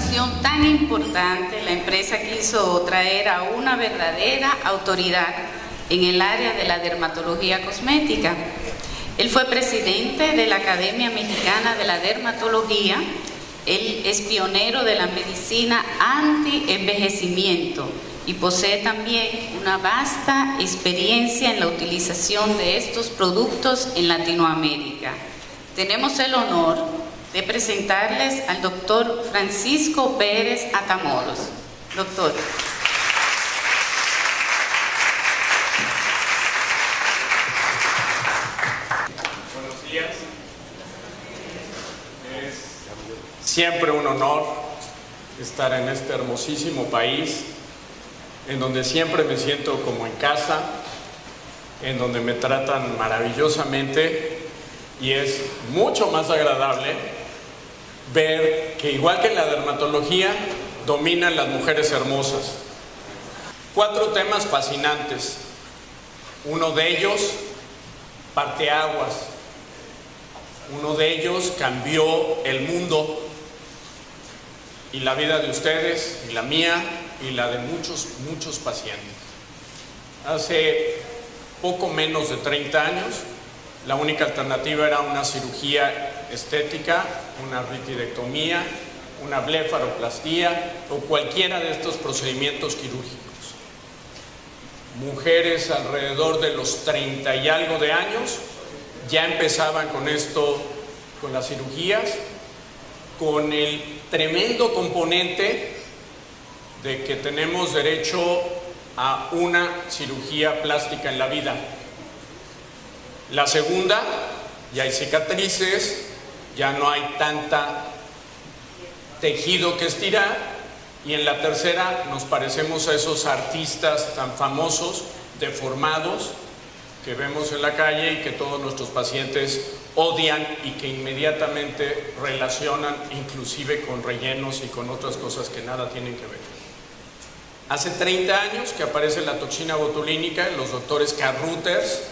ocasión tan importante, la empresa quiso traer a una verdadera autoridad en el área de la dermatología cosmética. Él fue presidente de la Academia Mexicana de la Dermatología. Él es pionero de la medicina anti-envejecimiento y posee también una vasta experiencia en la utilización de estos productos en Latinoamérica. Tenemos el honor de presentarles al doctor Francisco Pérez Atamoros. Doctor. Buenos días. Es siempre un honor estar en este hermosísimo país, en donde siempre me siento como en casa, en donde me tratan maravillosamente, y es mucho más agradable ver que, igual que en la dermatología, dominan las mujeres hermosas. 4 temas fascinantes. Uno de ellos, parteaguas. Uno de ellos cambió el mundo y la vida de ustedes, y la mía, y la de muchos pacientes. Hace poco menos de 30 años, la única alternativa era una cirugía estética, una ritidectomía, una blefaroplastía o cualquiera de estos procedimientos quirúrgicos. Mujeres alrededor de los 30 y algo de años ya empezaban con esto, con las cirugías, con el tremendo componente de que tenemos derecho a una cirugía plástica en la vida. La segunda, ya hay cicatrices, ya no hay tanta tejido que estirar, y en la tercera nos parecemos a esos artistas tan famosos, deformados, que vemos en la calle y que todos nuestros pacientes odian y que inmediatamente relacionan inclusive con rellenos y con otras cosas que nada tienen que ver. Hace 30 años que aparece la toxina botulínica, los doctores Carruthers,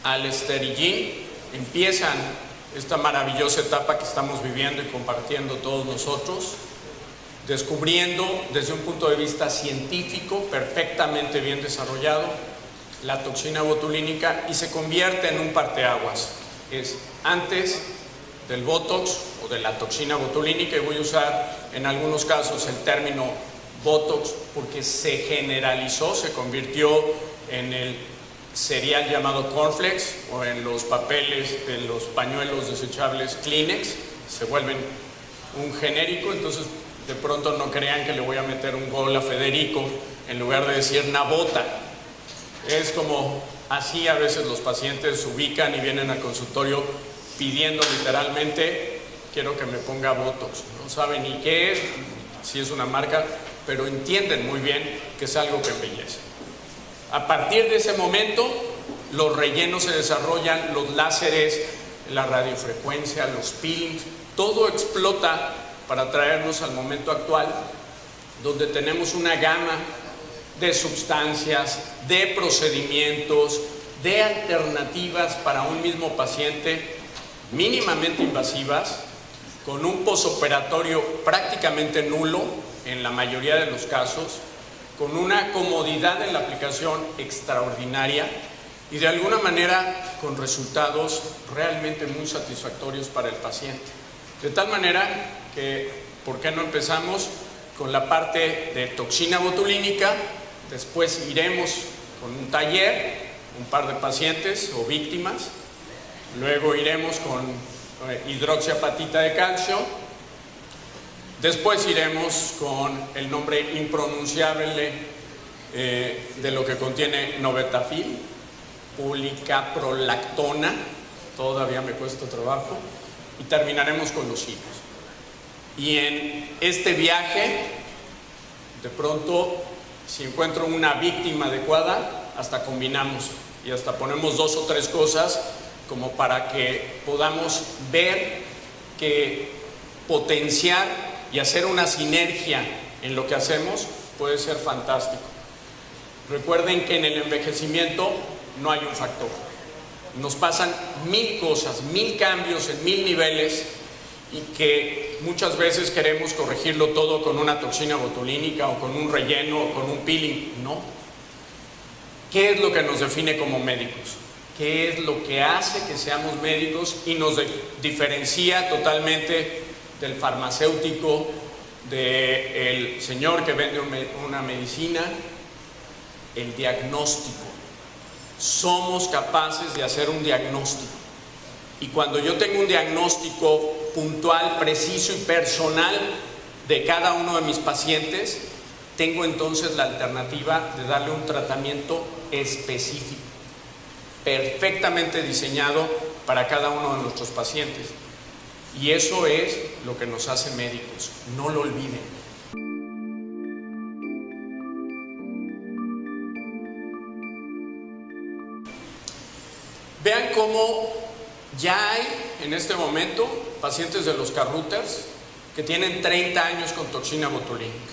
Alistair y Jean empiezan esta maravillosa etapa que estamos viviendo y compartiendo todos nosotros, descubriendo desde un punto de vista científico perfectamente bien desarrollado la toxina botulínica, y se convierte en un parteaguas. Es antes del Botox o de la toxina botulínica, y voy a usar en algunos casos el término Botox porque se generalizó, se convirtió en el cereal llamado cornflakes, o en los papeles, en los pañuelos desechables Kleenex, se vuelven un genérico. Entonces de pronto no crean que le voy a meter un gol a Federico en lugar de decir Nabota. Es como así a veces los pacientes se ubican y vienen al consultorio pidiendo literalmente: quiero que me ponga Botox. No saben ni qué es, si es una marca, pero entienden muy bien que es algo que embellece. A partir de ese momento, los rellenos se desarrollan, los láseres, la radiofrecuencia, los peelings, todo explota para traernos al momento actual, donde tenemos una gama de sustancias, de procedimientos, de alternativas para un mismo paciente, mínimamente invasivas, con un posoperatorio prácticamente nulo en la mayoría de los casos, con una comodidad en la aplicación extraordinaria y de alguna manera con resultados realmente muy satisfactorios para el paciente. De tal manera que, ¿por qué no empezamos con la parte de toxina botulínica? Después iremos con un taller, un par de pacientes o víctimas, luego iremos con hidroxiapatita de calcio, después iremos con el nombre impronunciable de lo que contiene novetafil, policaprolactona, todavía me cuesta trabajo, y terminaremos con los hilos. Y en este viaje, de pronto, si encuentro una víctima adecuada, hasta combinamos y hasta ponemos 2 o 3 cosas como para que podamos ver que potenciar y hacer una sinergia en lo que hacemos puede ser fantástico. Recuerden que en el envejecimiento no hay un factor. Nos pasan 1000 cosas, 1000 cambios en 1000 niveles, y que muchas veces queremos corregirlo todo con una toxina botulínica o con un relleno o con un peeling. No. ¿Qué es lo que nos define como médicos? ¿Qué es lo que hace que seamos médicos y nos diferencia totalmente del farmacéutico, del señor que vende una medicina? El diagnóstico. Somos capaces de hacer un diagnóstico. Y cuando yo tengo un diagnóstico puntual, preciso y personal de cada uno de mis pacientes, tengo entonces la alternativa de darle un tratamiento específico, perfectamente diseñado para cada uno de nuestros pacientes. Y eso es lo que nos hace médicos, no lo olviden. Vean cómo ya hay en este momento pacientes de los carruthers que tienen 30 años con toxina botulínica.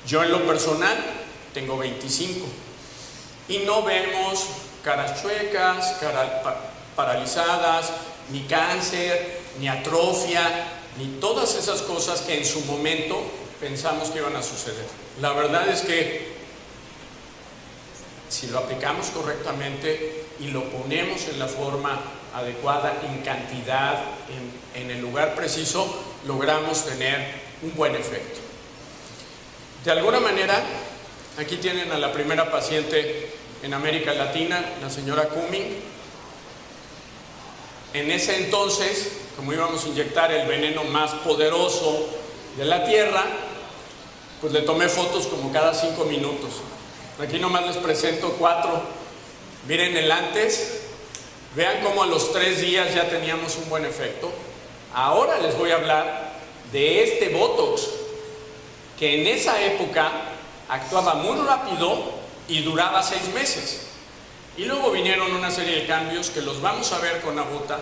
Yo en lo personal tengo 25 y no vemos caras chuecas, caras paralizadas, ni cáncer, ni atrofia, ni todas esas cosas que en su momento pensamos que iban a suceder. La verdad es que si lo aplicamos correctamente y lo ponemos en la forma adecuada, en cantidad, en el lugar preciso, logramos tener un buen efecto. De alguna manera, aquí tienen a la primera paciente en América Latina, la señora Cumming. En ese entonces, como íbamos a inyectar el veneno más poderoso de la Tierra, pues le tomé fotos como cada 5 minutos. Aquí nomás les presento 4. Miren el antes, vean cómo a los 3 días ya teníamos un buen efecto. Ahora les voy a hablar de este Botox, que en esa época actuaba muy rápido y duraba 6 meses. Y luego vinieron una serie de cambios que los vamos a ver con Nabota,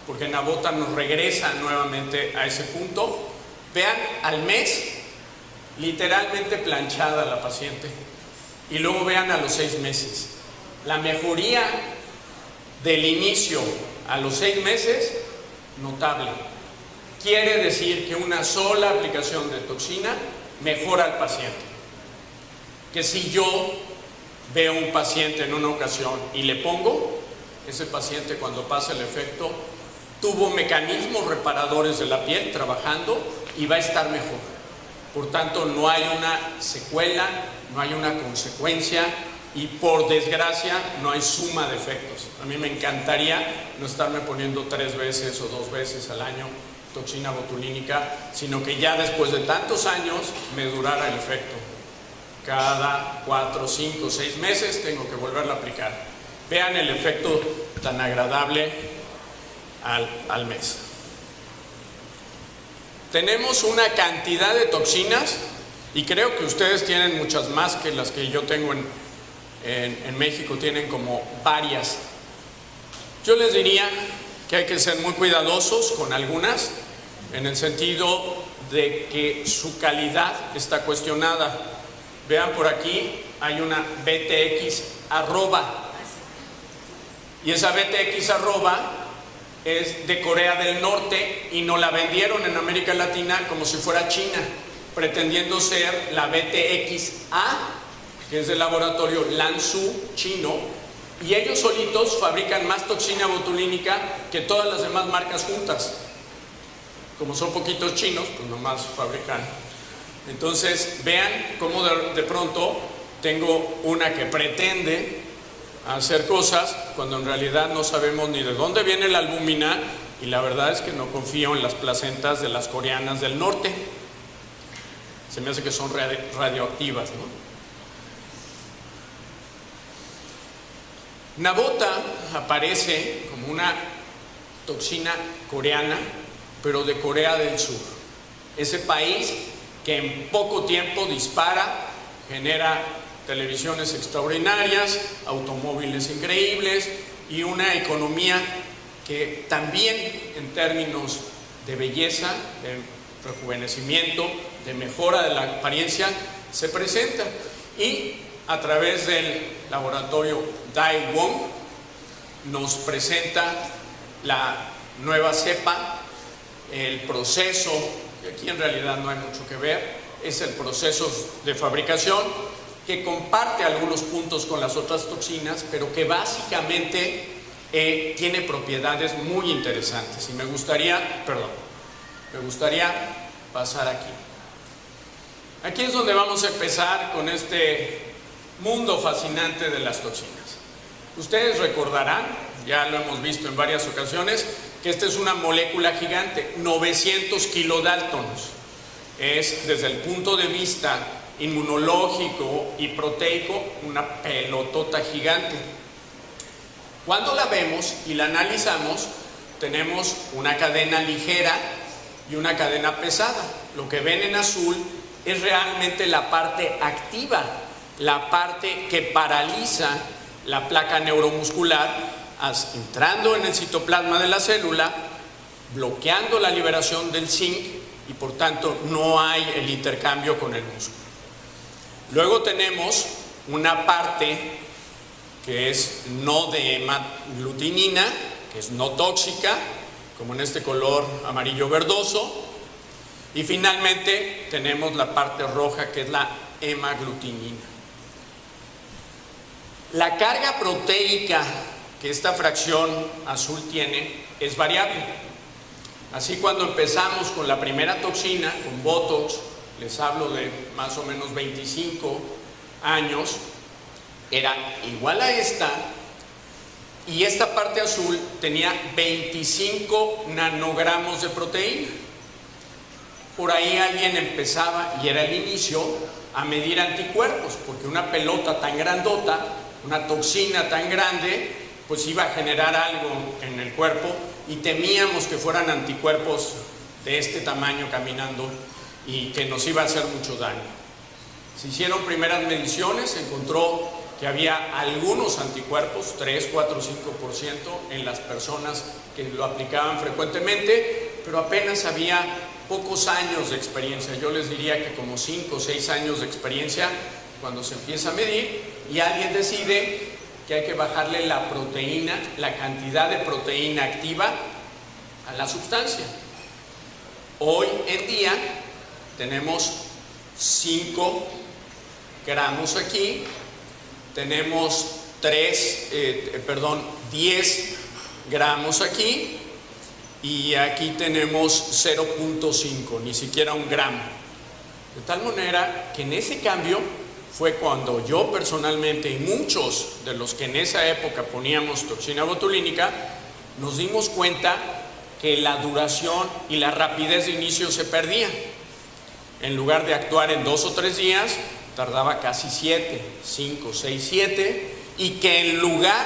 porque Nabota nos regresa nuevamente a ese punto. Vean, al mes, literalmente planchada la paciente. Y luego vean a los 6 meses. La mejoría del inicio a los 6 meses, notable. Quiere decir que una sola aplicación de toxina mejora al paciente. Que si yo veo un paciente en una ocasión y le pongo, ese paciente cuando pasa el efecto tuvo mecanismos reparadores de la piel trabajando y va a estar mejor. Por tanto, no hay una secuela, no hay una consecuencia y por desgracia no hay suma de efectos. A mí me encantaría no estarme poniendo 3 veces o 2 veces al año toxina botulínica, sino que ya después de tantos años me durara el efecto. Cada 4, 5, 6 meses tengo que volverla a aplicar. Vean el efecto tan agradable al mes. Tenemos una cantidad de toxinas y creo que ustedes tienen muchas más que las que yo tengo en México, tienen como varias. Yo les diría que hay que ser muy cuidadosos con algunas, en el sentido de que su calidad está cuestionada. Vean por aquí, hay una BTX arroba, y esa BTX arroba es de Corea del Norte y nos la vendieron en América Latina como si fuera China, pretendiendo ser la BTX-A, que es del laboratorio Lanzhou chino, y ellos solitos fabrican más toxina botulínica que todas las demás marcas juntas. Como son poquitos chinos, pues nomás fabrican. Entonces, vean cómo de pronto tengo una que pretende hacer cosas cuando en realidad no sabemos ni de dónde viene la albúmina, y la verdad es que no confío en las placentas de las coreanas del norte. Se me hace que son radioactivas, ¿no? Nabota aparece como una toxina coreana, pero de Corea del Sur. Ese país que en poco tiempo dispara, genera televisiones extraordinarias, automóviles increíbles y una economía que también en términos de belleza, de rejuvenecimiento, de mejora de la apariencia, se presenta. Y a través del laboratorio Daewon nos presenta la nueva cepa, el proceso y aquí en realidad no hay mucho que ver, es el proceso de fabricación que comparte algunos puntos con las otras toxinas, pero que básicamente tiene propiedades muy interesantes. Y me gustaría pasar aquí. Aquí es donde vamos a empezar con este mundo fascinante de las toxinas. Ustedes recordarán, ya lo hemos visto en varias ocasiones, que esta es una molécula gigante, 900 kilodaltons. Es, desde el punto de vista inmunológico y proteico, una pelotota gigante. Cuando la vemos y la analizamos, tenemos una cadena ligera y una cadena pesada. Lo que ven en azul es realmente la parte activa, la parte que paraliza la placa neuromuscular, entrando en el citoplasma de la célula, bloqueando la liberación del zinc y por tanto no hay el intercambio con el músculo. Luego tenemos una parte que es no de hemaglutinina, que es no tóxica, como en este color amarillo verdoso, y finalmente tenemos la parte roja, que es la hemaglutinina. La carga proteica que esta fracción azul tiene es variable. Así, cuando empezamos con la primera toxina, con Botox, les hablo de más o menos 25 años, era igual a esta, y esta parte azul tenía 25 nanogramos de proteína. Por ahí alguien empezaba, y era el inicio, a medir anticuerpos, porque una pelota tan grandota, una toxina tan grande, pues iba a generar algo en el cuerpo, y temíamos que fueran anticuerpos de este tamaño caminando y que nos iba a hacer mucho daño. Se hicieron primeras mediciones, se encontró que había algunos anticuerpos, 3, 4, 5% en las personas que lo aplicaban frecuentemente, pero apenas había pocos años de experiencia. Yo les diría que como 5 o 6 años de experiencia cuando se empieza a medir y alguien decide que hay que bajarle la proteína, la cantidad de proteína activa a la sustancia. Hoy en día tenemos 5 gramos aquí, tenemos 10 gramos aquí, y aquí tenemos 0.5, ni siquiera 1 gramo. De tal manera que en ese cambio fue cuando yo personalmente y muchos de los que en esa época poníamos toxina botulínica nos dimos cuenta que la duración y la rapidez de inicio se perdían. En lugar de actuar en 2 o 3 días, tardaba casi 7, 5, 6, 7, y que en lugar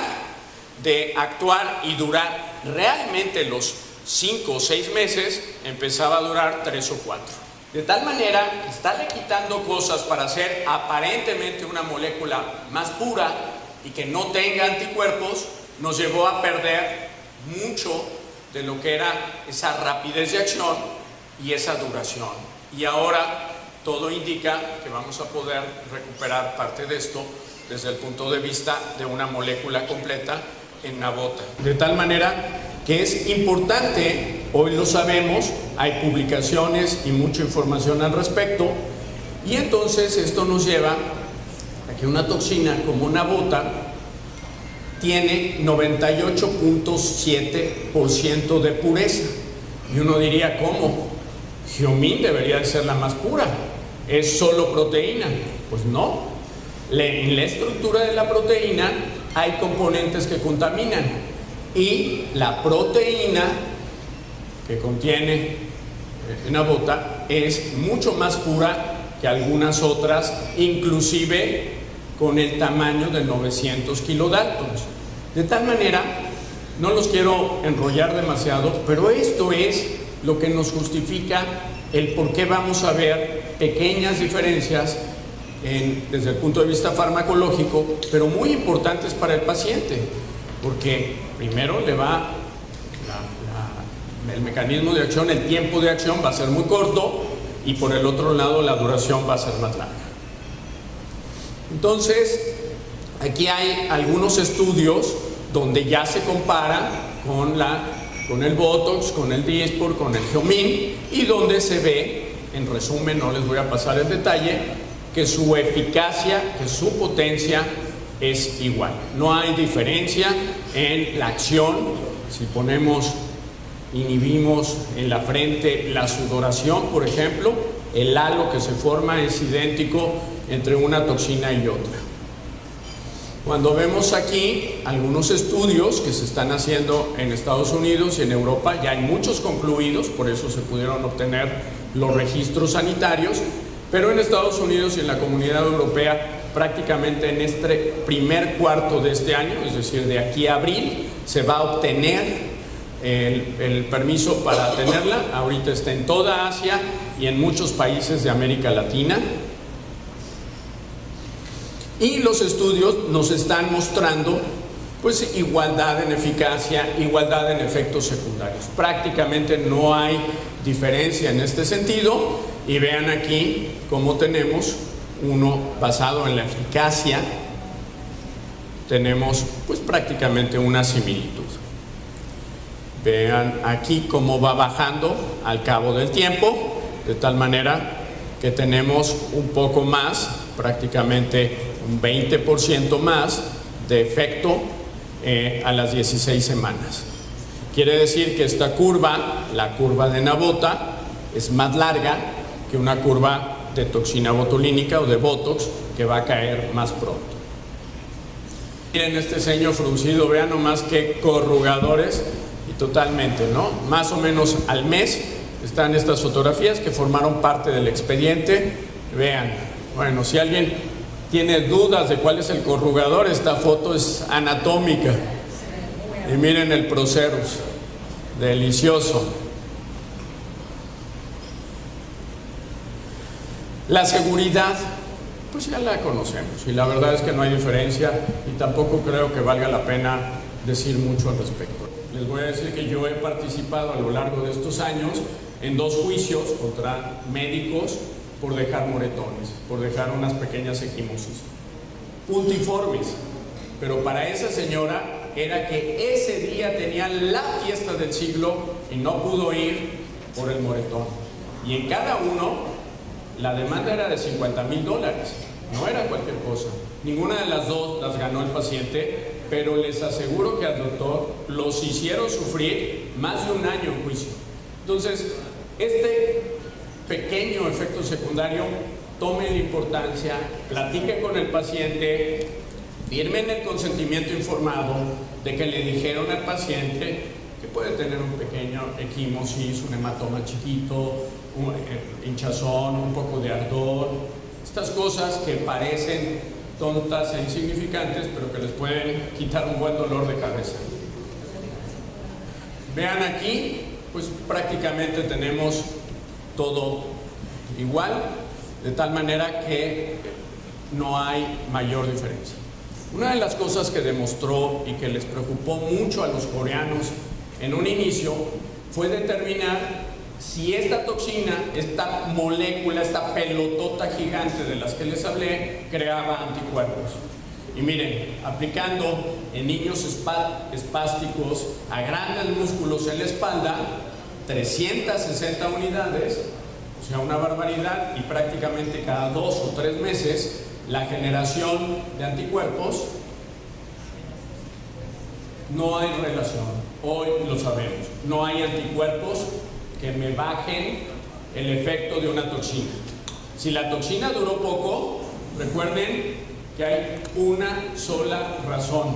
de actuar y durar realmente los 5 o 6 meses, empezaba a durar 3 o 4. De tal manera, estarle quitando cosas para hacer aparentemente una molécula más pura y que no tenga anticuerpos, nos llevó a perder mucho de lo que era esa rapidez de acción y esa duración. Y ahora todo indica que vamos a poder recuperar parte de esto desde el punto de vista de una molécula completa en una bota. De tal manera que es importante, hoy lo sabemos, hay publicaciones y mucha información al respecto, y entonces esto nos lleva a que una toxina como una bota tiene 98.7% de pureza. Y uno diría, ¿cómo? Geomin debería de ser la más pura, es solo proteína. Pues no, en la estructura de la proteína hay componentes que contaminan, y la proteína que contiene una bota es mucho más pura que algunas otras, inclusive con el tamaño de 900 kilodaltons. De tal manera, no los quiero enrollar demasiado, pero esto es lo que nos justifica el por qué vamos a ver pequeñas diferencias desde el punto de vista farmacológico, pero muy importantes para el paciente, porque primero le va el mecanismo de acción, el tiempo de acción va a ser muy corto, y por el otro lado la duración va a ser más larga. Entonces, aquí hay algunos estudios donde ya se compara con la con el Botox, con el Dysport, con el Geomin, y donde se ve, en resumen, no les voy a pasar el detalle, que su eficacia, que su potencia es igual. No hay diferencia en la acción. Si inhibimos en la frente la sudoración, por ejemplo, el halo que se forma es idéntico entre una toxina y otra. Cuando vemos aquí algunos estudios que se están haciendo en Estados Unidos y en Europa, ya hay muchos concluidos, por eso se pudieron obtener los registros sanitarios, pero en Estados Unidos y en la Comunidad Europea prácticamente en este primer cuarto de este año, es decir, de aquí a abril, se va a obtener el permiso para tenerla. Ahorita está en toda Asia y en muchos países de América Latina. Y los estudios nos están mostrando pues igualdad en eficacia, igualdad en efectos secundarios. Prácticamente no hay diferencia en este sentido, y vean aquí cómo tenemos uno basado en la eficacia, tenemos pues prácticamente una similitud. Vean aquí cómo va bajando al cabo del tiempo, de tal manera que tenemos un poco más, prácticamente un 20% más de efecto a las 16 semanas. Quiere decir que esta curva, la curva de Nabota, es más larga que una curva de toxina botulínica o de Botox, que va a caer más pronto. Miren este ceño fruncido, vean nomás qué corrugadores, y totalmente, ¿no? Más o menos al mes están estas fotografías que formaron parte del expediente. Vean, bueno, si alguien tiene dudas de cuál es el corrugador, esta foto es anatómica. Y miren el Procerus, delicioso. La seguridad, pues ya la conocemos, y la verdad es que no hay diferencia, y tampoco creo que valga la pena decir mucho al respecto. Les voy a decir que yo he participado a lo largo de estos años en 2 juicios contra médicos por dejar moretones, por dejar unas pequeñas equimosis puntiformes, pero para esa señora era que ese día tenía la fiesta del siglo y no pudo ir por el moretón, y en cada uno la demanda era de $50,000, no era cualquier cosa. Ninguna de las dos las ganó el paciente, pero les aseguro que al doctor los hicieron sufrir más de un año en juicio. Entonces, este pequeño efecto secundario, tome la importancia, platique con el paciente, firmen el consentimiento informado de que le dijeron al paciente que puede tener un pequeño equimosis, un hematoma chiquito, un hinchazón, un poco de ardor, estas cosas que parecen tontas e insignificantes, pero que les pueden quitar un buen dolor de cabeza. Vean aquí, pues prácticamente tenemos todo igual, de tal manera que no hay mayor diferencia. Una de las cosas que demostró y que les preocupó mucho a los coreanos en un inicio fue determinar si esta toxina, esta molécula, esta pelotota gigante de las que les hablé, creaba anticuerpos. Y miren, aplicando en niños espásticos a grandes músculos en la espalda, 360 unidades, o sea, una barbaridad, y prácticamente cada 2 o 3 meses la generación de anticuerpos, no hay relación. Hoy lo sabemos, no hay anticuerpos que me bajen el efecto de una toxina. Si la toxina duró poco, recuerden que hay una sola razón: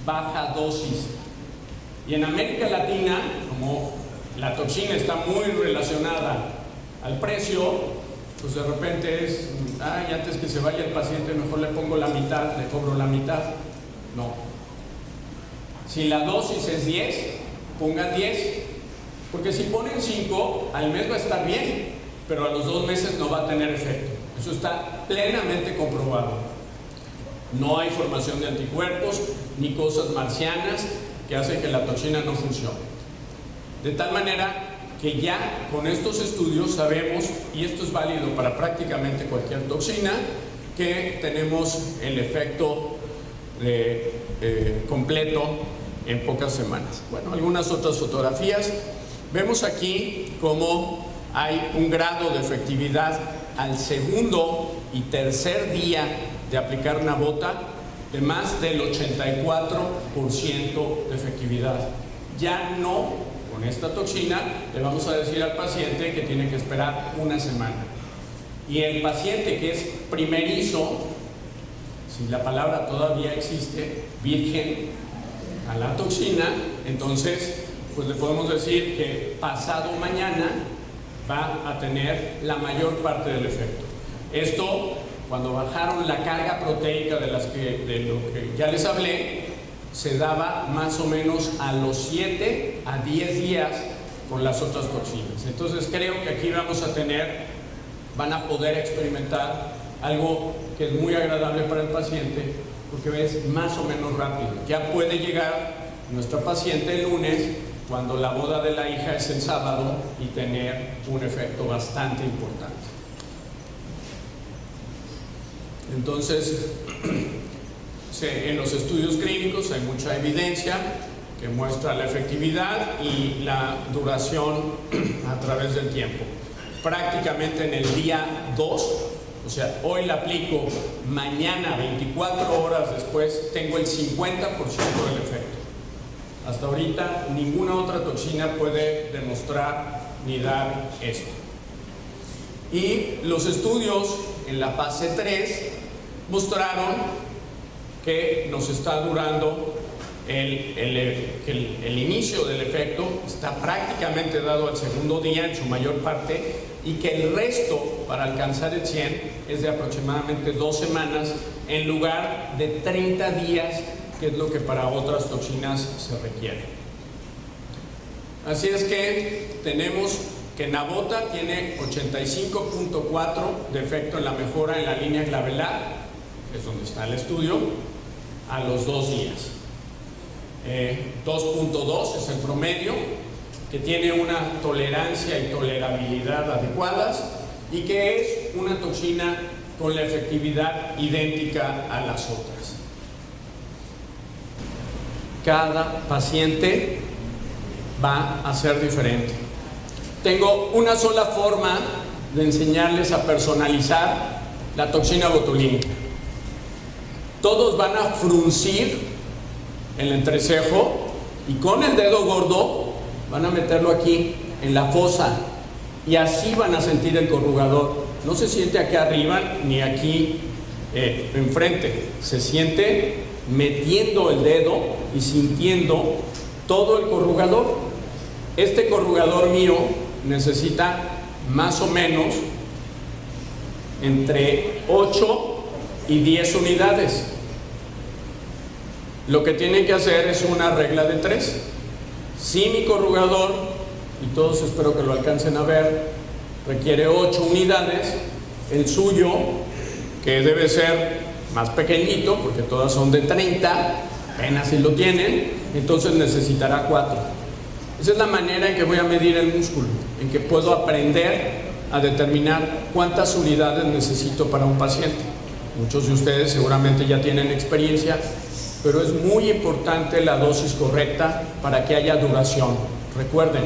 baja dosis. Y en América Latina, como la toxina está muy relacionada al precio, pues de repente es, ay, antes que se vaya el paciente mejor le pongo la mitad, le cobro la mitad. No. Si la dosis es 10, pongan 10, porque si ponen 5, al mes va a estar bien, pero a los 2 meses no va a tener efecto. Eso está plenamente comprobado. No hay formación de anticuerpos ni cosas marcianas que hacen que la toxina no funcione. De tal manera que ya con estos estudios sabemos, y esto es válido para prácticamente cualquier toxina, que tenemos el efecto completo en pocas semanas. Bueno, algunas otras fotografías. Vemos aquí cómo hay un grado de efectividad al segundo y tercer día de aplicar Nabota de más del 84% de efectividad. Ya no, con esta toxina, le vamos a decir al paciente que tiene que esperar una semana. Y el paciente que es primerizo, si la palabra todavía existe, virgen a la toxina, entonces pues le podemos decir que pasado mañana va a tener la mayor parte del efecto. Esto, cuando bajaron la carga proteica de lo que ya les hablé, se daba más o menos a los 7 a 10 días con las otras toxinas. Entonces creo que aquí van a poder experimentar algo que es muy agradable para el paciente, porque es más o menos rápido. Ya puede llegar nuestra paciente el lunes, cuando la boda de la hija es el sábado, y tener un efecto bastante importante. Entonces, en los estudios clínicos hay mucha evidencia que muestra la efectividad y la duración a través del tiempo. Prácticamente en el día 2, o sea, hoy la aplico, mañana 24 horas después tengo el 50% del efecto. Hasta ahorita ninguna otra toxina puede demostrar ni dar esto. Y los estudios en la fase 3 mostraron que nos está durando el inicio del efecto, está prácticamente dado al segundo día en su mayor parte, y que el resto para alcanzar el 100 es de aproximadamente 2 semanas en lugar de 30 días, que es lo que para otras toxinas se requiere. Así es que tenemos que Nabota tiene 85.4 de efecto en la mejora en la línea clavelar, que es donde está el estudio, a los 2 días. 2.2 es el promedio, que tiene una tolerancia y tolerabilidad adecuadas, y que es una toxina con la efectividad idéntica a las otras. Cada paciente va a ser diferente. Tengo una sola forma de enseñarles a personalizar la toxina botulínica. Todos van a fruncir el entrecejo y con el dedo gordo van a meterlo aquí en la fosa, y así van a sentir el corrugador. No se siente aquí arriba ni aquí enfrente, se siente metiendo el dedo y sintiendo todo el corrugador. Este corrugador mío necesita más o menos entre 8 y 10 unidades. Lo que tienen que hacer es una regla de 3. Si mi corrugador, y todos espero que lo alcancen a ver, requiere 8 unidades, el suyo, que debe ser más pequeñito, porque todas son de 30, apenas si lo tienen, entonces necesitará 4. Esa es la manera en que voy a medir el músculo, en que puedo aprender a determinar cuántas unidades necesito para un paciente. Muchos de ustedes seguramente ya tienen experiencia, pero es muy importante la dosis correcta para que haya duración. Recuerden,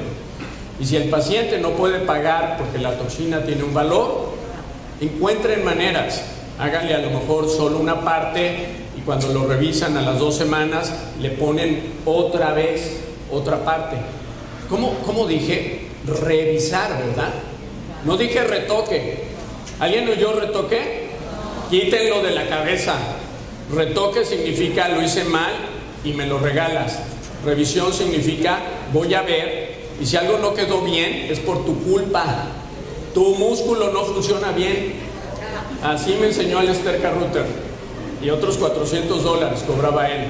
y si el paciente no puede pagar porque la toxina tiene un valor, encuentren maneras. Háganle a lo mejor solo una parte, y cuando lo revisan a las 2 semanas le ponen otra vez otra parte. ¿Cómo dije? Revisar, ¿verdad? No dije retoque. ¿Alguien oyó retoque? Quítenlo de la cabeza. Retoque significa lo hice mal y me lo regalas. Revisión significa voy a ver, y si algo no quedó bien es por tu culpa. Tu músculo no funciona bien. Así me enseñó Alistair Carruthers, y otros $400 cobraba él.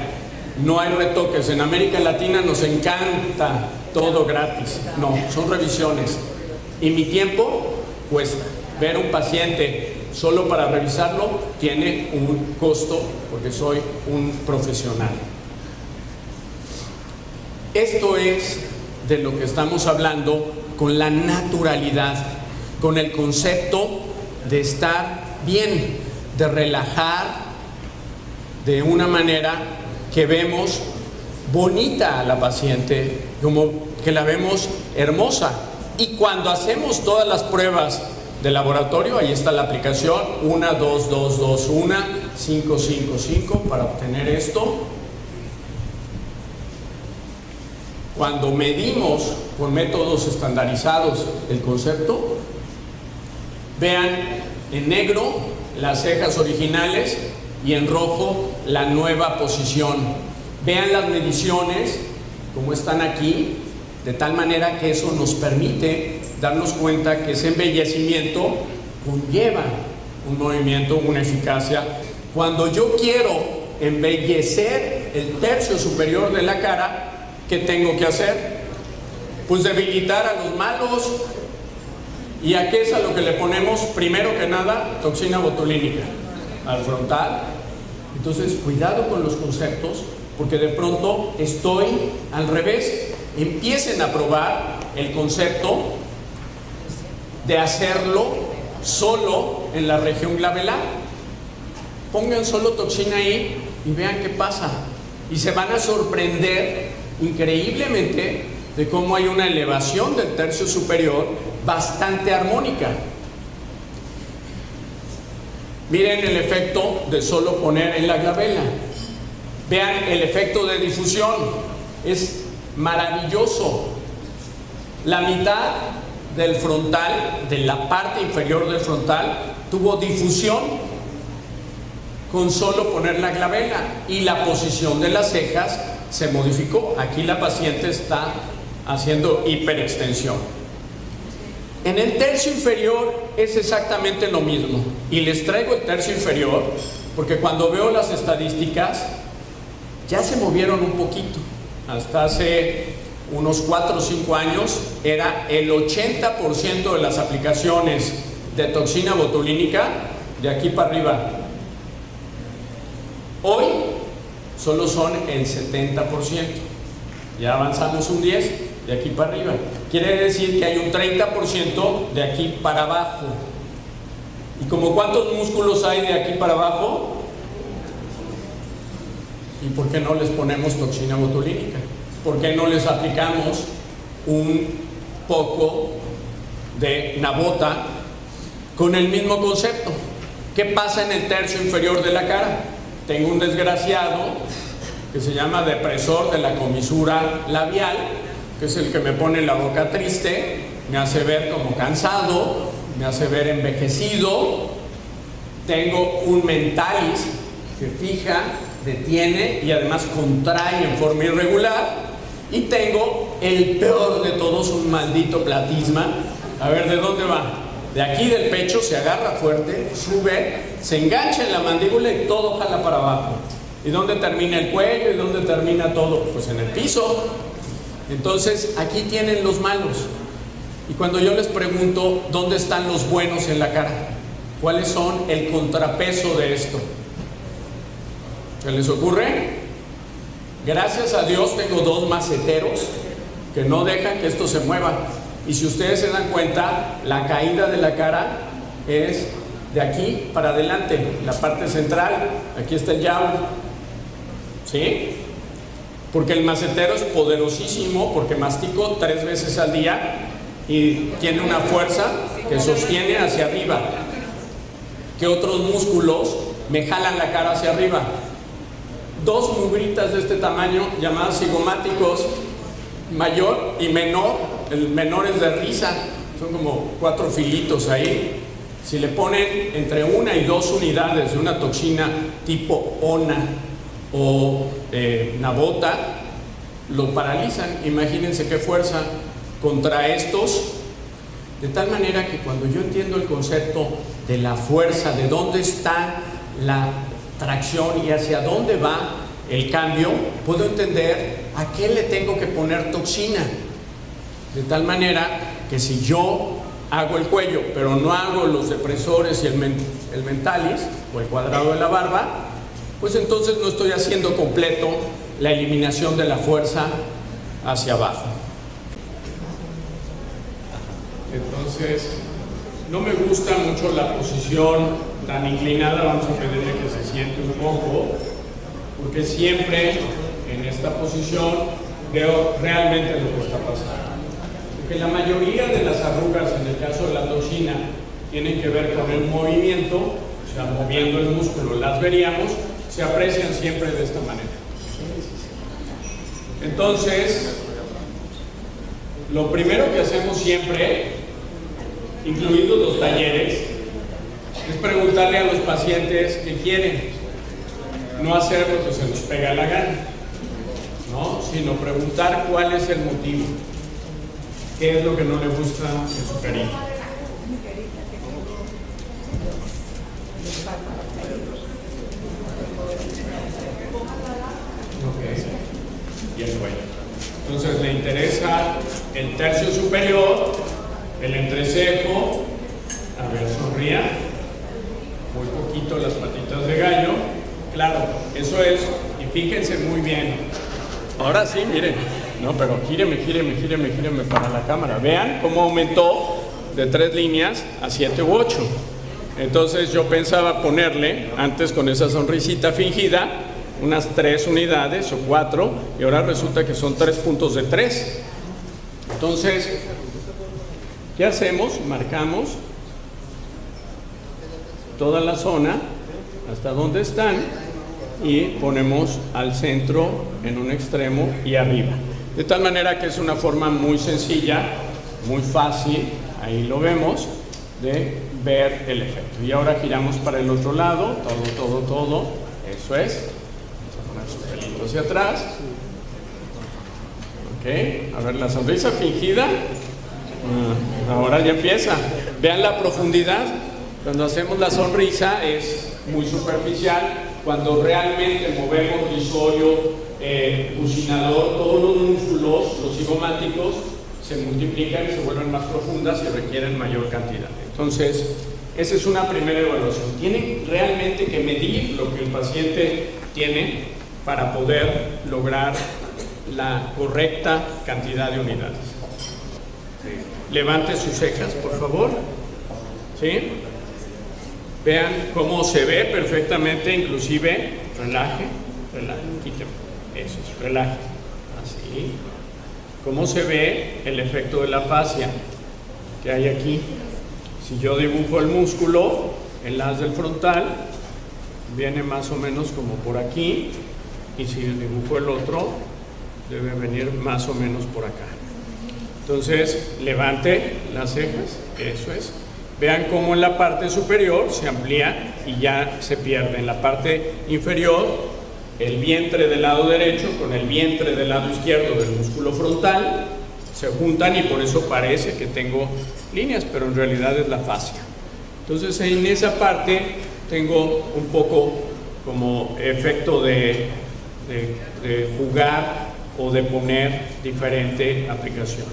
No hay retoques. En América Latina nos encanta todo gratis. No, son revisiones. Y mi tiempo cuesta. Ver un paciente solo para revisarlo tiene un costo, porque soy un profesional. Esto es de lo que estamos hablando con la naturalidad, con el concepto de estar bien, de relajar de una manera que vemos bonita a la paciente, como que la vemos hermosa. Y cuando hacemos todas las pruebas de laboratorio, ahí está la aplicación 1, 2, 2, 2, 1, 5, 5, 5 para obtener esto. Cuando medimos con métodos estandarizados el concepto, vean en negro las cejas originales y en rojo la nueva posición. Vean las mediciones como están aquí, de tal manera que eso nos permite darnos cuenta que ese embellecimiento conlleva un movimiento, una eficacia. Cuando yo quiero embellecer el tercio superior de la cara, ¿qué tengo que hacer? Pues debilitar a los malos. ¿Y a qué es a lo que le ponemos? Primero que nada, toxina botulínica al frontal. Entonces, cuidado con los conceptos, porque de pronto estoy al revés. Empiecen a probar el concepto de hacerlo solo en la región glabelar. Pongan solo toxina ahí y vean qué pasa. Y se van a sorprender increíblemente de cómo hay una elevación del tercio superior bastante armónica. Miren el efecto de solo poner en la glabela. Vean el efecto de difusión. Es maravilloso. La mitad del frontal, de la parte inferior del frontal, tuvo difusión con solo poner la glabela, y la posición de las cejas se modificó. Aquí la paciente está haciendo hiperextensión. En el tercio inferior es exactamente lo mismo, y les traigo el tercio inferior porque cuando veo las estadísticas ya se movieron un poquito. Hasta hace unos 4 o 5 años era el 80% de las aplicaciones de toxina botulínica de aquí para arriba. Hoy solo son el 70%. Ya avanzamos un 10% de aquí para arriba. Quiere decir que hay un 30% de aquí para abajo. ¿Y como cuántos músculos hay de aquí para abajo? ¿Y por qué no les ponemos toxina botulínica? ¿Por qué no les aplicamos un poco de nabota con el mismo concepto? ¿Qué pasa en el tercio inferior de la cara? Tengo un desgraciado que se llama depresor de la comisura labial, que es el que me pone la boca triste, me hace ver como cansado, me hace ver envejecido. Tengo un mentalis que fija, detiene y además contrae en forma irregular. Y tengo el peor de todos, un maldito platisma. A ver, ¿de dónde va? De aquí del pecho, se agarra fuerte, sube, se engancha en la mandíbula y todo jala para abajo. ¿Y dónde termina el cuello? ¿Y dónde termina todo? Pues en el piso. Entonces, aquí tienen los malos. Y cuando yo les pregunto, ¿dónde están los buenos en la cara? ¿Cuáles son el contrapeso de esto? ¿Se les ocurre? Gracias a Dios tengo 2 maceteros que no dejan que esto se mueva. Y si ustedes se dan cuenta, la caída de la cara es de aquí para adelante, la parte central. Aquí está el yabu, ¿sí? Porque el macetero es poderosísimo, porque mastico 3 veces al día y tiene una fuerza que sostiene hacia arriba, que otros músculos me jalan la cara hacia arriba. 2 mugritas de este tamaño, llamadas cigomáticos, mayor y menor. El menor es de risa, son como 4 filitos ahí. Si le ponen entre 1 y 2 unidades de una toxina tipo ONA o nabota, lo paralizan. Imagínense qué fuerza contra estos. De tal manera que cuando yo entiendo el concepto de la fuerza, de dónde está la tracción y hacia dónde va el cambio, puedo entender a qué le tengo que poner toxina. De tal manera que si yo hago el cuello, pero no hago los depresores y el mentalis o el cuadrado de la barba, pues entonces no estoy haciendo completo la eliminación de la fuerza hacia abajo. Entonces, no me gusta mucho la posición tan inclinada. Vamos a pedirle que se siente un poco, porque siempre en esta posición, veo realmente lo que está pasando. Porque la mayoría de las arrugas, en el caso de la toxina, tienen que ver con el movimiento, o sea, moviendo el músculo, las veríamos, se aprecian siempre de esta manera. Entonces, lo primero que hacemos siempre, incluidos los talleres, es preguntarle a los pacientes qué quieren. No hacer lo que se nos pega la gana, ¿no? Sino preguntar cuál es el motivo, qué es lo que no le gusta en su carita. Y el cuello. Entonces le interesa el tercio superior, el entrecejo, a ver, sonría, muy poquito las patitas de gallo, claro, eso es, y fíjense muy bien, ahora sí, miren, no, pero gíreme para la cámara, vean cómo aumentó de 3 líneas a 7 u 8, entonces yo pensaba ponerle, antes con esa sonrisita fingida, unas 3 unidades o 4, y ahora resulta que son 3 puntos de 3. Entonces, ¿qué hacemos? Marcamos toda la zona hasta donde están y ponemos al centro en un extremo y arriba. De tal manera que es una forma muy sencilla, muy fácil, ahí lo vemos, de ver el efecto. Y ahora giramos para el otro lado, todo, eso es. Su pelito hacia atrás. Ok, a ver la sonrisa fingida. Ahora ya empieza. Vean la profundidad. Cuando hacemos la sonrisa es muy superficial. Cuando realmente movemos risorio, bucinador, todos los músculos, los cigomáticos, se multiplican y se vuelven más profundas y requieren mayor cantidad. Entonces, esa es una primera evaluación. Tienen realmente que medir lo que el paciente tiene para poder lograr la correcta cantidad de unidades. Levante sus cejas, por favor. ¿Sí? Vean cómo se ve perfectamente, inclusive, relaje, quíteme. Eso es, relaje. Así. Cómo se ve el efecto de la fascia que hay aquí. Si yo dibujo el músculo, el haz del frontal, viene más o menos como por aquí. Y si dibujo el otro, debe venir más o menos por acá. Entonces, levante las cejas, eso es. Vean cómo en la parte superior se amplía y ya se pierde. En la parte inferior, el vientre del lado derecho con el vientre del lado izquierdo del músculo frontal se juntan y por eso parece que tengo líneas, pero en realidad es la fascia. Entonces, en esa parte tengo un poco como efecto de jugar o de poner diferente aplicación.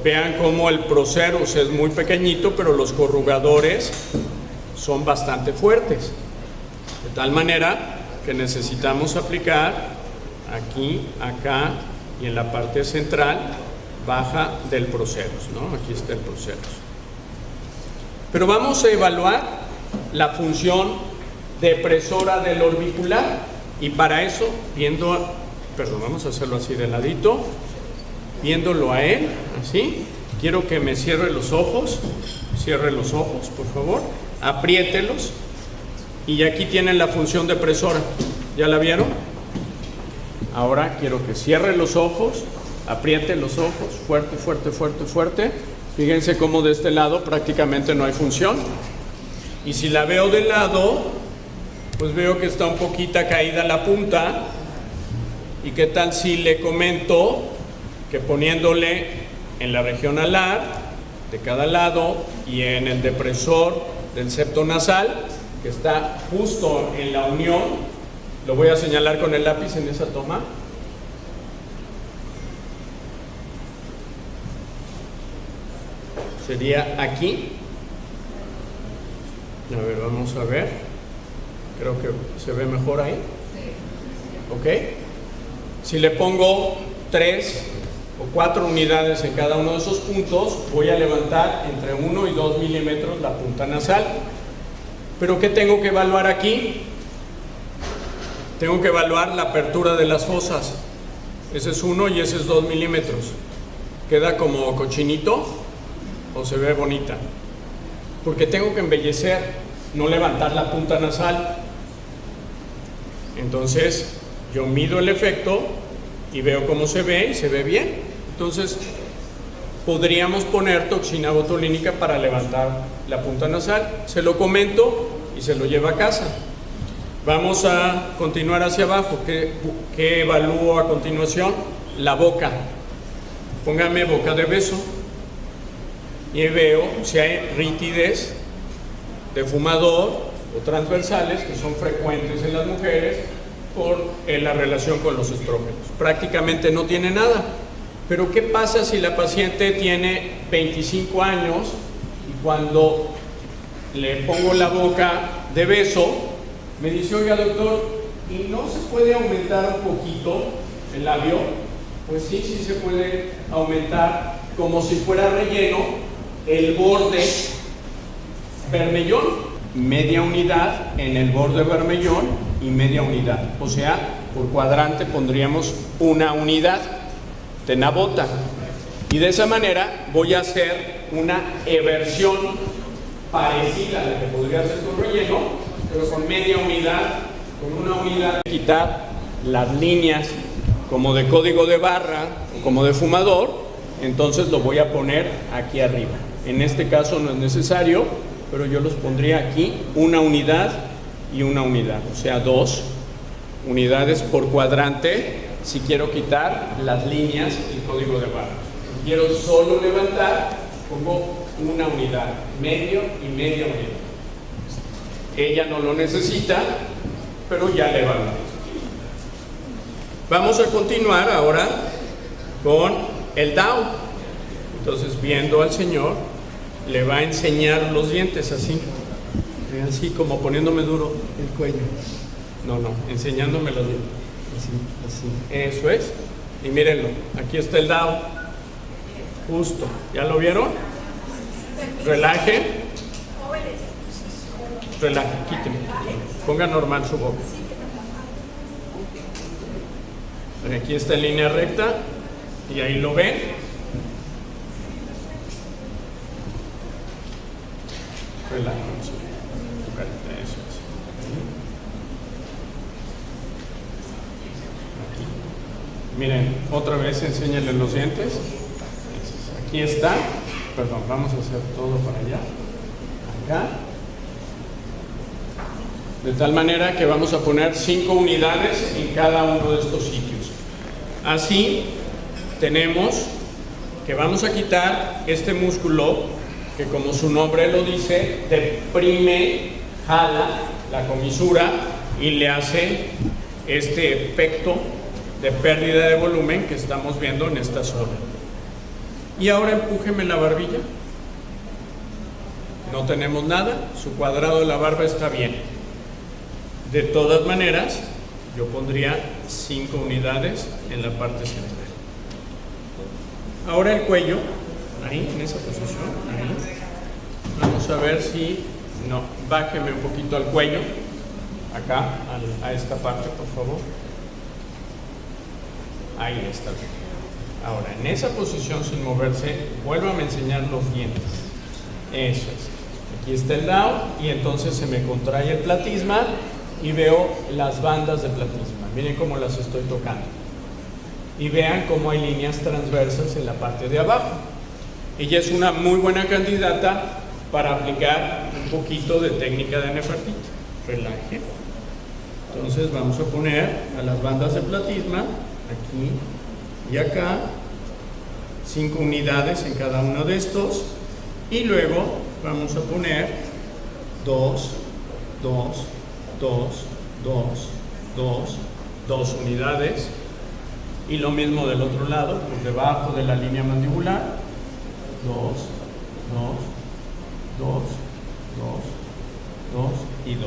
Vean cómo el procerus es muy pequeñito, pero los corrugadores son bastante fuertes, de tal manera que necesitamos aplicar aquí, acá y en la parte central baja del procerus, ¿no? Aquí está el procerus. Pero vamos a evaluar la función depresora del orbicular. Y para eso, vamos a hacerlo así de ladito, viéndolo a él, así, quiero que me cierre los ojos, por favor, apriételos, y aquí tienen la función depresora, ¿ya la vieron? Ahora quiero que cierre los ojos, apriete los ojos, fuerte, fíjense cómo de este lado prácticamente no hay función, y si la veo de lado, pues veo que está un poquito caída la punta. ¿Y qué tal si le comento que poniéndole en la región alar de cada lado y en el depresor del septo nasal, que está justo en la unión, lo voy a señalar con el lápiz en esa toma, sería aquí. A ver, vamos a ver. Creo que se ve mejor ahí. ¿Ok? Si le pongo 3 o 4 unidades en cada uno de esos puntos, voy a levantar entre 1 y 2 milímetros la punta nasal. ¿Pero qué tengo que evaluar aquí? tengo que evaluar la apertura de las fosas. Ese es 1 y ese es 2 milímetros. ¿Queda como cochinito o se ve bonita? Porque tengo que embellecer, no levantar la punta nasal. Entonces yo mido el efecto y veo cómo se ve y se ve bien. Entonces podríamos poner toxina botulínica para levantar la punta nasal. Se lo comento y se lo lleva a casa. Vamos a continuar hacia abajo. ¿Qué evalúo a continuación? La boca. Póngame boca de beso y veo si hay ritidez de fumador o transversales, que son frecuentes en las mujeres por la relación con los estrógenos. Prácticamente no tiene nada. Pero ¿qué pasa si la paciente tiene 25 años y cuando le pongo la boca de beso me dice, oiga doctor, ¿y no se puede aumentar un poquito el labio? Pues sí, sí se puede aumentar como si fuera relleno el borde bermellón, media unidad en el borde bermellón y media unidad, o sea, por cuadrante pondríamos una unidad de nabota, y de esa manera voy a hacer una eversión parecida a la que podría hacer con relleno, pero con media unidad, con una unidad. Quitar las líneas como de código de barra o como de fumador, entonces lo voy a poner aquí arriba. En este caso no es necesario, pero yo los pondría aquí, una unidad y una unidad, o sea, 2 unidades por cuadrante si quiero quitar las líneas y código de barra. Si quiero solo levantar, pongo una unidad, medio y media unidad. Ella no lo necesita, pero ya le va a dar. Vamos a continuar ahora con el Down. Entonces, viendo al señor, le va a enseñar los dientes así, así como poniéndome duro el cuello. No, enseñándome los dientes. Así. Eso es. Y mírenlo, aquí está el Down. Justo. ¿Ya lo vieron? Relaje. Relaje, quíteme. Ponga normal su boca. Aquí está en línea recta y ahí lo ven. Relaje su carita, eso es. Aquí. Miren, otra vez enséñale los dientes. Aquí está. Perdón, vamos a hacer todo para allá. Acá. De tal manera que vamos a poner 5 unidades en cada uno de estos sitios. Así tenemos que vamos a quitar este músculo que, como su nombre lo dice, deprime, jala la comisura y le hace este efecto de pérdida de volumen que estamos viendo en esta zona. Y ahora empújeme la barbilla. No tenemos nada, su cuadrado de la barba está bien. De todas maneras, yo pondría 5 unidades en la parte central. Ahora el cuello, ahí, en esa posición, ahí. Vamos a ver si, no, bájeme un poquito al cuello, acá, a esta parte, por favor. Ahí está. Ahora, en esa posición, sin moverse, vuélvame a enseñar los dientes. Eso es. Aquí está el Down y entonces se me contrae el platisma y veo las bandas de platisma. Miren cómo las estoy tocando. Y vean cómo hay líneas transversas en la parte de abajo. Ella es una muy buena candidata para aplicar un poquito de técnica de Nefertiti. Relaje. Entonces vamos a poner a las bandas de platisma aquí y acá, 5 unidades en cada uno de estos, y luego vamos a poner 2 unidades, y lo mismo del otro lado, por debajo de la línea mandibular, 2 y 2.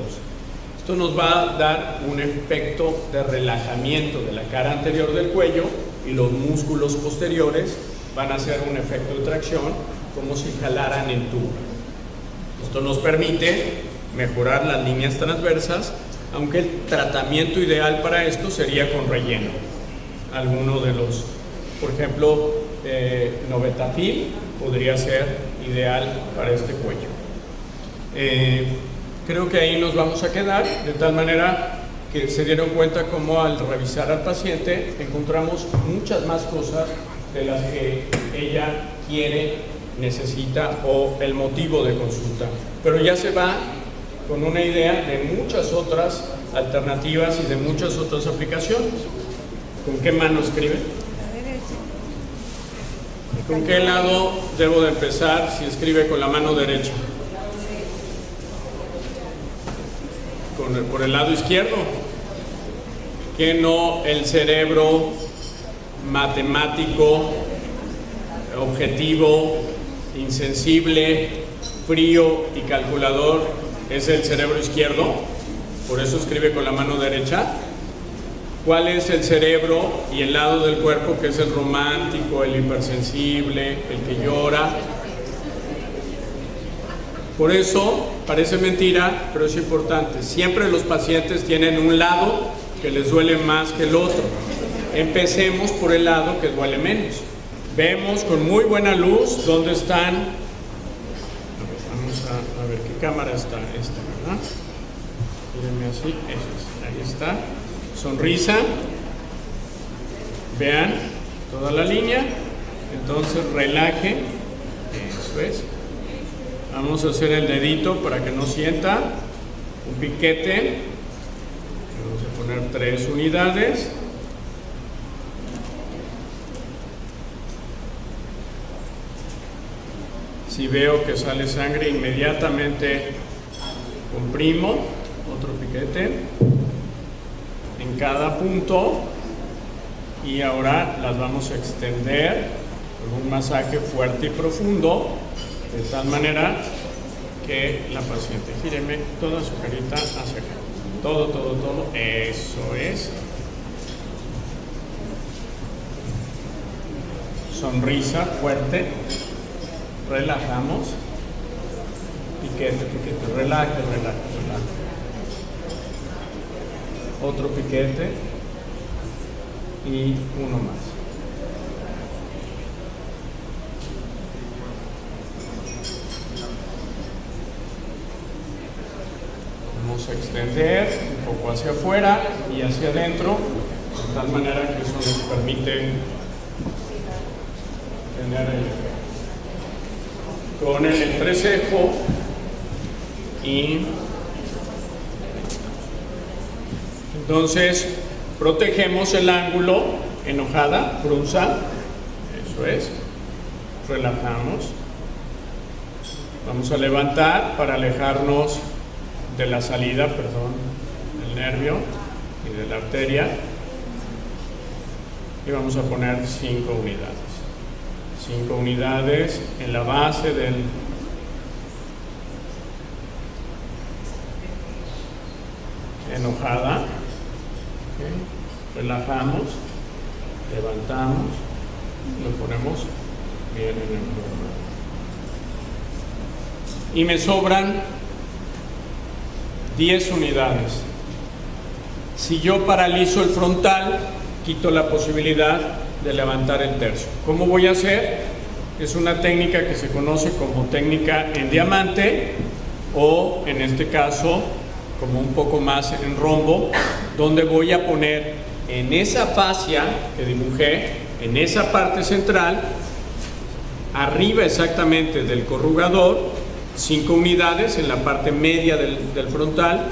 Esto nos va a dar un efecto de relajamiento de la cara anterior del cuello, y los músculos posteriores van a hacer un efecto de tracción como si jalaran el tubo. Esto nos permite mejorar las líneas transversas aunque el tratamiento ideal para esto sería con relleno. Alguno de los, por ejemplo, Novetafil podría ser ideal para este cuello. Creo que ahí nos vamos a quedar, de tal manera que se dieron cuenta como al revisar al paciente encontramos muchas más cosas de las que ella quiere, necesita o el motivo de consulta. Pero ya se va con una idea de muchas otras alternativas y de muchas otras aplicaciones. ¿Con qué mano escribe? ¿Con qué lado debo de empezar si escribe con la mano derecha? Por el lado izquierdo. Que no el cerebro matemático, objetivo, insensible, frío y calculador es el cerebro izquierdo, por eso escribe con la mano derecha. ¿Cuál es el cerebro y el lado del cuerpo que es el romántico, el hipersensible, el que llora? Por eso, parece mentira, pero es importante. Siempre los pacientes tienen un lado que les duele más que el otro. Empecemos por el lado que duele menos. Vemos con muy buena luz dónde están. Vamos a ver qué cámara está esta, ¿verdad? Mírenme así, eso es, ahí está. Sonrisa. Vean toda la línea. Entonces relaje. Eso es. Vamos a hacer el dedito para que no sienta. Un piquete. Vamos a poner 3 unidades. Si veo que sale sangre, inmediatamente comprimo. Otro piquete en cada punto. Y ahora las vamos a extender con un masaje fuerte y profundo, de tal manera que la paciente, gíreme toda su carita hacia acá. Todo, eso es. Sonrisa fuerte. Relajamos. Piquete, relaje. Otro piquete. Y uno más. Vamos a extender un poco hacia afuera y hacia adentro, de tal manera que eso nos permite tener con el entrecejo y entonces protegemos el ángulo, enojada, frunza, eso es, relajamos, vamos a levantar para alejarnos de la salida, del nervio y de la arteria, y vamos a poner 5 unidades. 5 unidades en la base del enojada. Okay. Relajamos, levantamos, lo ponemos bien en el cuerpo. Y me sobran 10 unidades. Si yo paralizo el frontal, quito la posibilidad de levantar el tercio. ¿Cómo voy a hacer? Es una técnica que se conoce como técnica en diamante o en este caso como un poco más en rombo, donde voy a poner en esa fascia que dibujé, en esa parte central, arriba exactamente del corrugador, 5 unidades en la parte media del frontal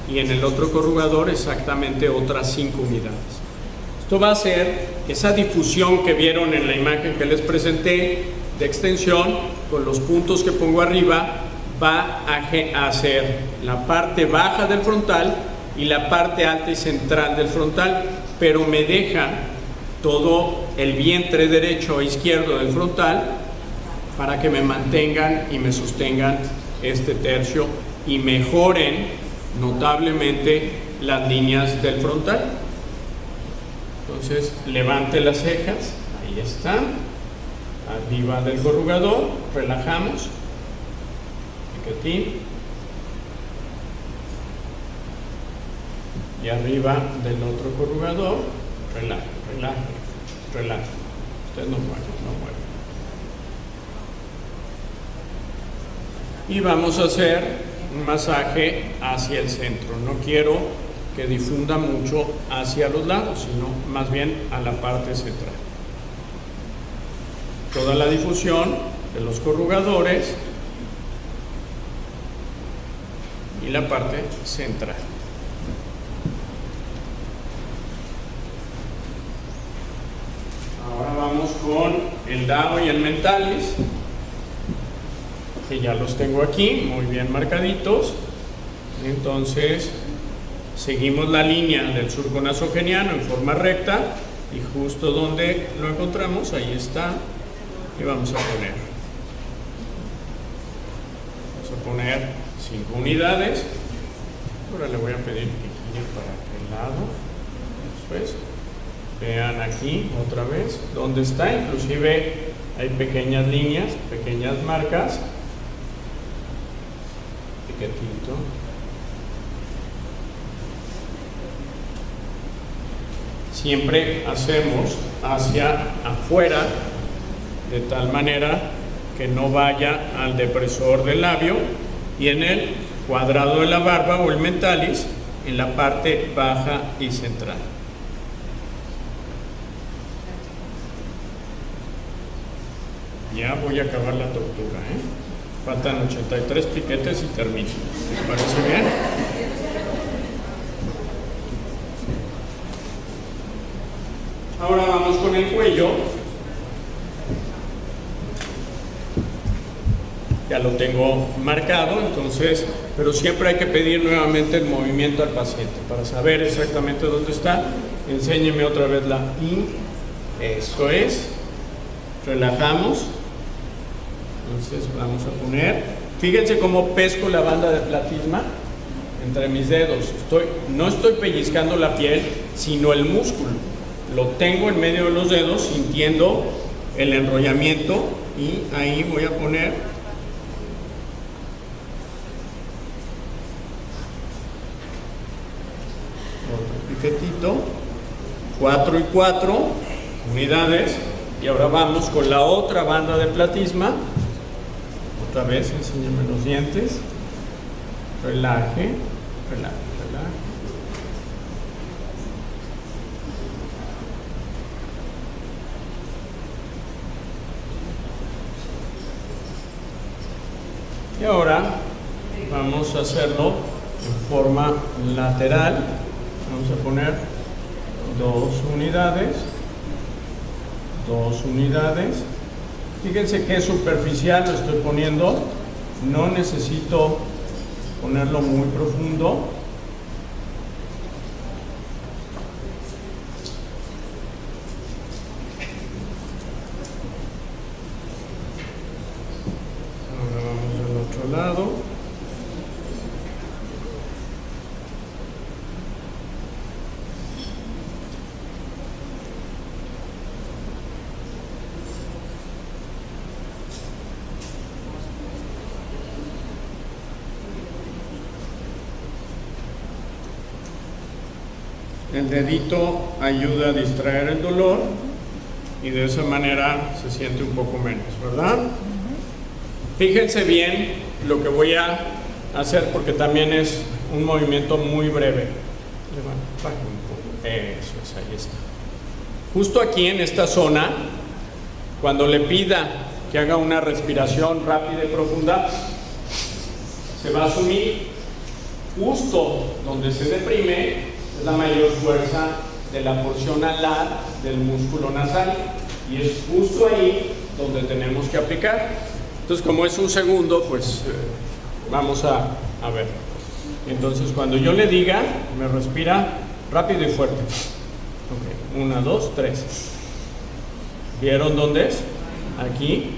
y en el otro corrugador exactamente otras 5 unidades. Esto va a hacer esa difusión que vieron en la imagen que les presenté de extensión con los puntos que pongo arriba, va a hacer la parte baja del frontal y la parte alta y central del frontal, pero me deja todo el vientre derecho e izquierdo del frontal para que me mantengan y me sostengan este tercio y mejoren notablemente las líneas del frontal. Entonces levante las cejas, ahí está, arriba del corrugador, relajamos, piquetín, y arriba del otro corrugador, relaje, relaje, relaje. Usted no mueve, no mueve. Y vamos a hacer un masaje hacia el centro. No quiero que difunda mucho hacia los lados, sino más bien a la parte central. Toda la difusión de los corrugadores y la parte central. Ahora vamos con el Dao y el Mentalis, que ya los tengo aquí muy bien marcaditos. Entonces seguimos la línea del surco nasogeniano en forma recta y justo donde lo encontramos, ahí está, y vamos a poner 5 unidades. Ahora le voy a pedir que gire para aquel lado. Después vean aquí otra vez donde está, inclusive hay pequeñas líneas, pequeñas marcas, piquetito. Siempre hacemos hacia afuera de tal manera que no vaya al depresor del labio, y en el cuadrado de la barba o el mentalis en la parte baja y central. Ya voy a acabar la tortuga, Faltan 83 piquetes y termino. ¿Les parece bien? Ahora vamos con el cuello. Ya lo tengo marcado, entonces, pero siempre hay que pedir nuevamente el movimiento al paciente para saber exactamente dónde está. Enséñeme otra vez la I. Eso es. Relajamos. Entonces vamos a poner, fíjense cómo pesco la banda de platisma entre mis dedos. No estoy pellizcando la piel, sino el músculo. Lo tengo en medio de los dedos, sintiendo el enrollamiento, y ahí voy a poner otro piquetito, 4 y 4 unidades, y ahora vamos con la otra banda de platisma. Otra vez, enséñame los dientes. Relaje, relaje, relaje. Y ahora vamos a hacerlo en forma lateral. Vamos a poner 2 unidades. 2 unidades. Fíjense que superficial lo estoy poniendo, no necesito ponerlo muy profundo. Ahora vamos al otro lado. El dedito ayuda a distraer el dolor y de esa manera se siente un poco menos, ¿verdad? Fíjense bien lo que voy a hacer, porque también es un movimiento muy breve. Baja un poco. Eso es, ahí está. Justo aquí en esta zona, cuando le pida que haga una respiración rápida y profunda, se va a asumir justo donde se deprime es la mayor fuerza de la porción alar del músculo nasal, y es justo ahí donde tenemos que aplicar. Entonces, como es un segundo, pues vamos a ver. Entonces, cuando yo le diga, me respira rápido y fuerte. Ok, 1, 2, 3. ¿Vieron dónde es? Aquí.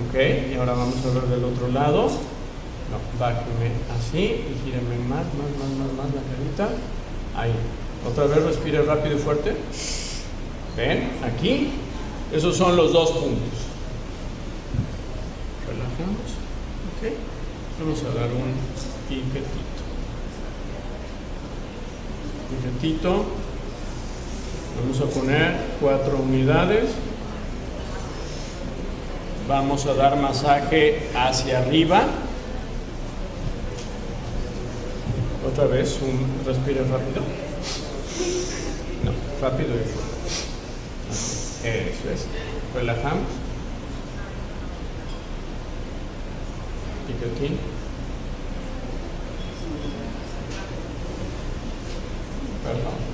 Ok, y ahora vamos a ver del otro lado. No, bájeme así y gíreme más la carita. Ahí. Otra vez respire rápido y fuerte. ¿Ven? Aquí. Esos son los 2 puntos. Relajamos. Ok. Vamos a dar un piquetito. piquetito. Vamos a poner 4 unidades. Vamos a dar masaje hacia arriba. Otra vez, respire rápido. No, rápido y fuerte. Eso es. Relajamos. Piquetín. Perdón.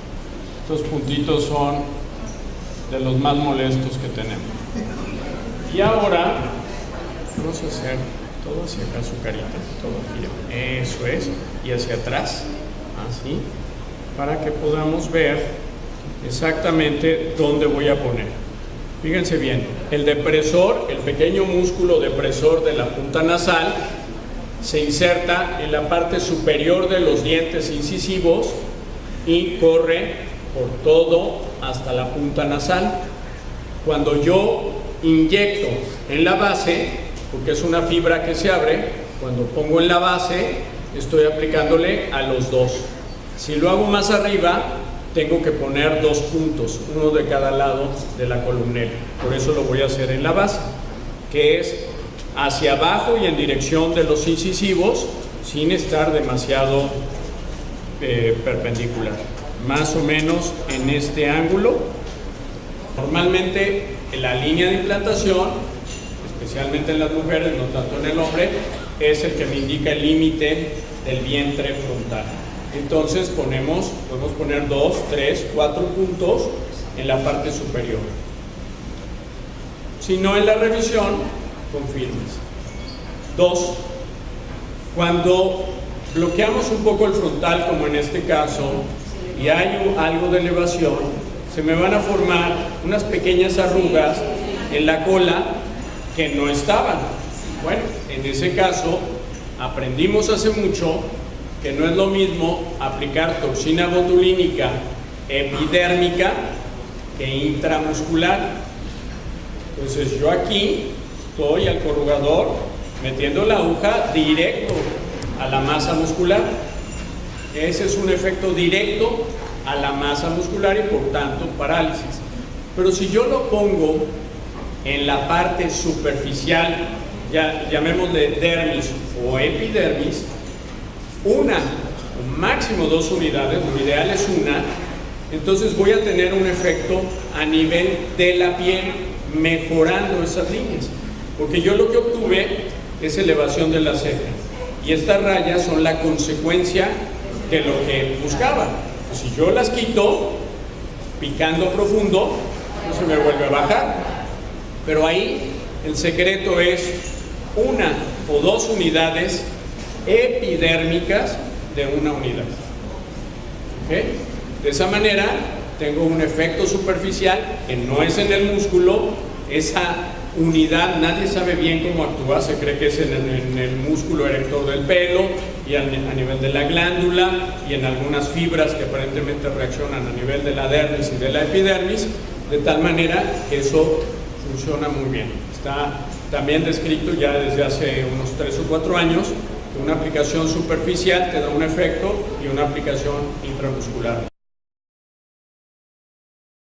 Estos puntitos son de los más molestos que tenemos. Y ahora vamos a hacer todo hacia acá su carita, todo aquí. Eso es. Y hacia atrás, así, para que podamos ver exactamente dónde voy a poner. Fíjense bien, el depresor, el pequeño músculo depresor de la punta nasal se inserta en la parte superior de los dientes incisivos y corre por todo hasta la punta nasal. Cuando yo inyecto en la base, porque es una fibra que se abre, cuando pongo en la base estoy aplicándole a los dos. Si lo hago más arriba, tengo que poner 2 puntos, uno de cada lado de la columela. Por eso lo voy a hacer en la base, que es hacia abajo y en dirección de los incisivos, sin estar demasiado perpendicular. Más o menos en este ángulo. Normalmente en la línea de implantación, especialmente en las mujeres, no tanto en el hombre, es el que me indica el límite del vientre frontal. Entonces podemos poner 2, 3, 4 puntos en la parte superior. Si no, en la revisión, confirmes. 2. Cuando bloqueamos un poco el frontal, como en este caso, y hay algo de elevación, se me van a formar unas pequeñas arrugas en la cola que no estaban. Bueno, en ese caso, aprendimos hace mucho que no es lo mismo aplicar toxina botulínica epidérmica que intramuscular. Entonces yo aquí estoy al corrugador metiendo la aguja directo a la masa muscular. Ese es un efecto directo a la masa muscular y por tanto parálisis. Pero si yo lo pongo en la parte superficial, ya llamémosle dermis o epidermis, una o máximo 2 unidades, lo ideal es una, entonces voy a tener un efecto a nivel de la piel, mejorando esas líneas, porque yo lo que obtuve es elevación de la ceja y estas rayas son la consecuencia de lo que buscaba. Si yo las quito picando profundo, no se me vuelve a bajar, pero ahí el secreto es 1 o 2 unidades epidérmicas de 1 unidad. ¿Okay? De esa manera tengo un efecto superficial que no es en el músculo. Esa unidad nadie sabe bien cómo actúa, se cree que es en el músculo erector del pelo y a nivel de la glándula y en algunas fibras que aparentemente reaccionan a nivel de la dermis y de la epidermis, de tal manera que eso funciona muy bien. Está también descrito ya desde hace unos 3 o 4 años que una aplicación superficial te da un efecto y una aplicación intramuscular.